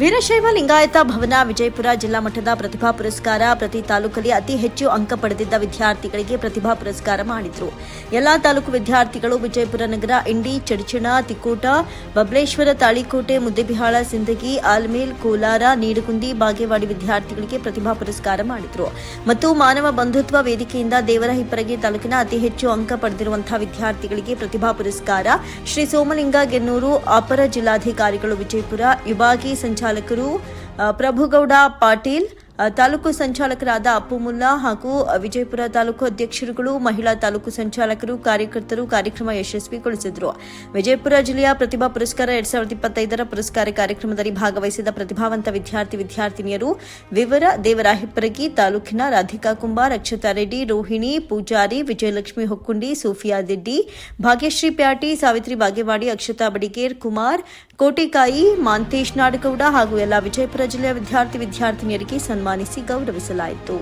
ವೀರಶೈವ ಲಿಂಗಾಯತ ಭವನ ವಿಜಯಪುರ ಜಿಲ್ಲಾ ಮಟ್ಟದ ಪ್ರತಿಭಾ ಪುರಸ್ಕಾರ ಪ್ರತಿ ತಾಲೂಕಲ್ಲಿ ಅತಿ ಹೆಚ್ಚು ಅಂಕ ಪಡೆದಿದ್ದ ವಿದ್ಯಾರ್ಥಿಗಳಿಗೆ ಪ್ರತಿಭಾ ಪುರಸ್ಕಾರ ಮಾಡಿದ್ರು. ಎಲ್ಲಾ ತಾಲೂಕು ವಿದ್ಯಾರ್ಥಿಗಳು ವಿಜಯಪುರ ನಗರ, ಇಂಡಿ, ಚಡಚಣ, ತಿಕೋಟ, ಬಬಲೇಶ್ವರ, ತಾಳಿಕೋಟೆ, ಮುದ್ದೇಬಿಹಾಳ, ಸಿಂದಗಿ, ಆಲ್ಮೇಲ್, ಕೋಲಾರ, ನೀಡಗುಂದಿ, ಬಾಗೇವಾಡಿ ವಿದ್ಯಾರ್ಥಿಗಳಿಗೆ ಪ್ರತಿಭಾ ಪುರಸ್ಕಾರ ಮಾಡಿದ್ರು. ಮತ್ತು ಮಾನವ ಬಂಧುತ್ವ ವೇದಿಕೆಯಿಂದ ದೇವರಹಿಪ್ಪರಗಿ ತಾಲೂಕಿನ ಅತಿ ಹೆಚ್ಚು ಅಂಕ ಪಡೆದಿರುವಂತಹ ವಿದ್ಯಾರ್ಥಿಗಳಿಗೆ ಪ್ರತಿಭಾ ಪುರಸ್ಕಾರ ಶ್ರೀ ಸೋಮಲಿಂಗ ಗೆನ್ನೂರು ಅಪರ ಜಿಲ್ಲಾಧಿಕಾರಿಗಳು ವಿಜಯಪುರ ವಿಭಾಗಿ ಸಂಚಾಲಕರು ಪ್ರಭುಗೌಡ ಪಾಟೀಲ್, ತಾಲೂಕು ಸಂಚಾಲಕರಾದ ಅಪ್ಪು ಮುಲ್ಲಾ ಹಾಗೂ ವಿಜಯಪುರ ತಾಲೂಕು ಅಧ್ಯಕ್ಷರುಗಳು, ಮಹಿಳಾ ತಾಲೂಕು ಸಂಚಾಲಕರು, ಕಾರ್ಯಕರ್ತರು ಕಾರ್ಯಕ್ರಮ ಯಶಸ್ವಿಗೊಳಿಸಿದರು. ವಿಜಯಪುರ ಜಿಲ್ಲೆಯ ಪ್ರತಿಭಾ ಪುರಸ್ಕಾರ 2025ರ ಪುರಸ್ಕಾರ ಕಾರ್ಯಕ್ರಮದಲ್ಲಿ ಭಾಗವಹಿಸಿದ ಪ್ರತಿಭಾವಂತ ವಿದ್ಯಾರ್ಥಿನಿಯರು ವಿವರ: ದೇವರಾಹಿಪ್ಪರಗಿ ತಾಲೂಕಿನ ರಾಧಿಕಾ ಕುಂಬಾರ್, ಅಕ್ಷತಾ ರೆಡ್ಡಿ, ರೋಹಿಣಿ ಪೂಜಾರಿ, ವಿಜಯಲಕ್ಷ್ಮಿ ಹೊಕ್ಕುಂಡಿ, ಸೋಫಿಯಾ ದಿಡ್ಡಿ, ಭಾಗ್ಯಶ್ರೀ ಪ್ಯಾಟಿ, ಸಾವಿತ್ರಿ ಬಾಗೇವಾಡಿ, ಅಕ್ಷತಾ ಬಡಿಗೇರ್, ಕುಮಾರ್ ಕೋಟಿಕಾಯಿ, ಮಾಂತೇಶ್ ನಾಡಗೌಡ ಹಾಗೂ ಎಲ್ಲ ವಿಜಯಪುರ ಜಿಲ್ಲೆಯ ವಿದ್ಯಾರ್ಥಿನಿಯರಿಗೆ ಸನ್ಮಾನಿಸಿ ಗೌರವಿಸಲಾಯಿತು.